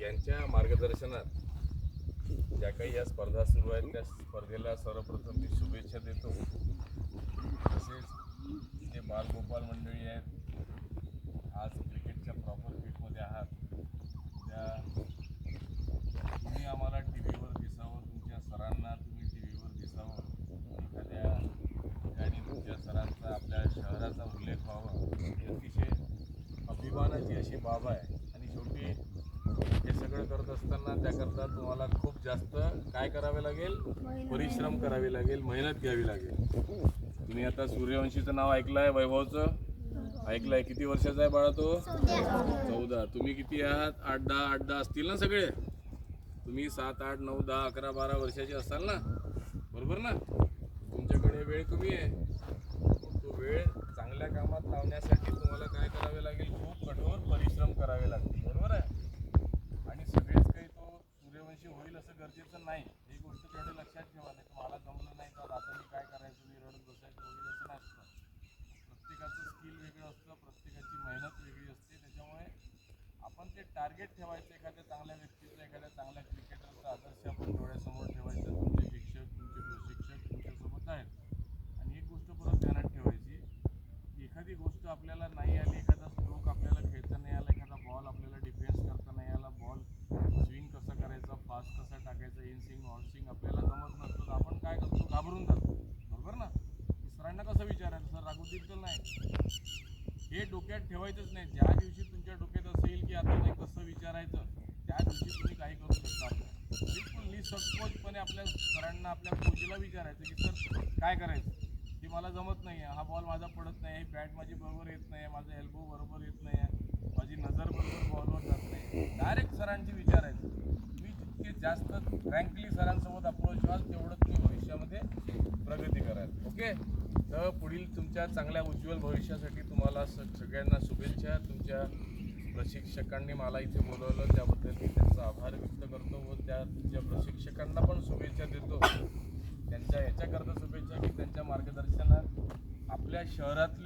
यांच्या मार्गदर्शनात ज्या काही या स्पर्धा सुरू आहेत त्या स्पर्धेला सर्वप्रथम मी शुभेच्छा देतो. तसेच जे बालगोपाल मंडळी आहेत, आज क्रिकेटच्या प्रॉपर फील्डमध्ये आहात, त्या तुम्ही आम्हाला टी व्हीवर दिसावं, तुमच्या सरांना तुम्ही टी व्हीवर दिसावं, एखाद्या ठिकाणी तुमच्या सरांचा आपल्या शहराचा उल्लेख व्हावा, ही अतिशय अभिमानाची अशी बाब आहे. आणि शेवटी हे सगळं करत असताना त्याकरता तुम्हाला खूप जास्त काय करावे लागेल, परिश्रम करावे लागेल, मेहनत घ्यावी लागेल. तुम्ही आता सूर्यवंशीचं नाव ऐकलं आहे, वैभवचं ऐकलं आहे. किती वर्षाचा आहे बाळा तो? 14. तुम्ही किती आहात? 8-10 असतील ना सगळे? तुम्ही 7, 8, 9, 10, 11, 12 वर्षाचे असाल ना, बरोबर ना? तुमच्याकडे वेळ कमी आहे. तो वेळ चांगल्या कामात लावण्यासाठी तुम्हाला काय करावे लागेल, खूप कठोर परिश्रम करावे लागतील, बरोबर आहे? आणि सगळेच काही तो सूर्यवंशी होईल असं गरजेचं नाही, ही गोष्ट तेवढे लक्षात ठेवा. नाही तर मला जमलं नाही तर आता मी काय करायचं, मी रडत बसायचं वगैरे असं नसतं. प्रत्येकाचं स्किल वेगळं असतं, प्रत्येकाची मेहनत वेगळी असते. त्याच्यामुळे आपण ते टार्गेट ठेवायचं, एखाद्या चांगल्या व्यक्तीचं, एखाद्या चांगल्या क्रिकेटरचा आदर्श आपण डोळ्यासमोर ठेवायचं. तुमचे शिक्षक, तुमचे प्रशिक्षक तुमच्यासोबत आहेत. आणि एक गोष्ट परत ध्यानात ठेवायची की एखादी गोष्ट आपल्याला नाही आली, एखादा स्ट्रोक आपल्याला खेळता नाही आला, एखादा बॉल आपल्याला डिफेन्स करता नाही आला, बॉल स्विंग कसा करायचा, फास्ट कसा टाकायचा, इन स्विंग आउट स्विंग आपल्याला जमत नसतं, तर आपण काय करतो, घाबरून जातो, बरोबर ना? सरांना कसं विचारायचं, सर रागवतील तर नाही, हे डोक्यात ठेवायचंच नाही. ज्या दिवशी तुमच्या डोक्यात असेल की आता नाही कसं विचारायचं, त्या दिवशी तुम्ही काही करू शकणार नाही. बिलकुल निसंकोचपणे आपल्या सरांना, आपल्या कोचला विचारायचं की सर काय करायचं, की मला जमत नाही आहे, हा बॉल माझा पडत नाही, ही बॅट माझी बरोबर येत नाही आहे, माझं एल्बो बरोबर येत नाही आहे, माझी नजर बरोबर बॉलवर जात नाही. डायरेक्ट सरांची विचारायचं. तुम्ही जितके जास्त फ्रँकली सरांसोबत अप्रोच व्हाल तेवढं तुम्ही भविष्यामध्ये प्रगती कराल. ओके, तर पुढील तुमच्या चांगल्या उज्ज्वल भविष्यासाठी तुम्हाला सगळ्यांना शुभेच्छा. तुमच्या प्रशिक्षकांनी मला इथे बोलवलं त्याबद्दल मी त्यांचा आभार व्यक्त करतो व त्या तुमच्या प्रशिक्षकांना पण शुभेच्छा देतो. त्यांच्या याच्याकरता शुभेच्छा की त्यांच्या मार्गदर्शनात आपल्या शहरातले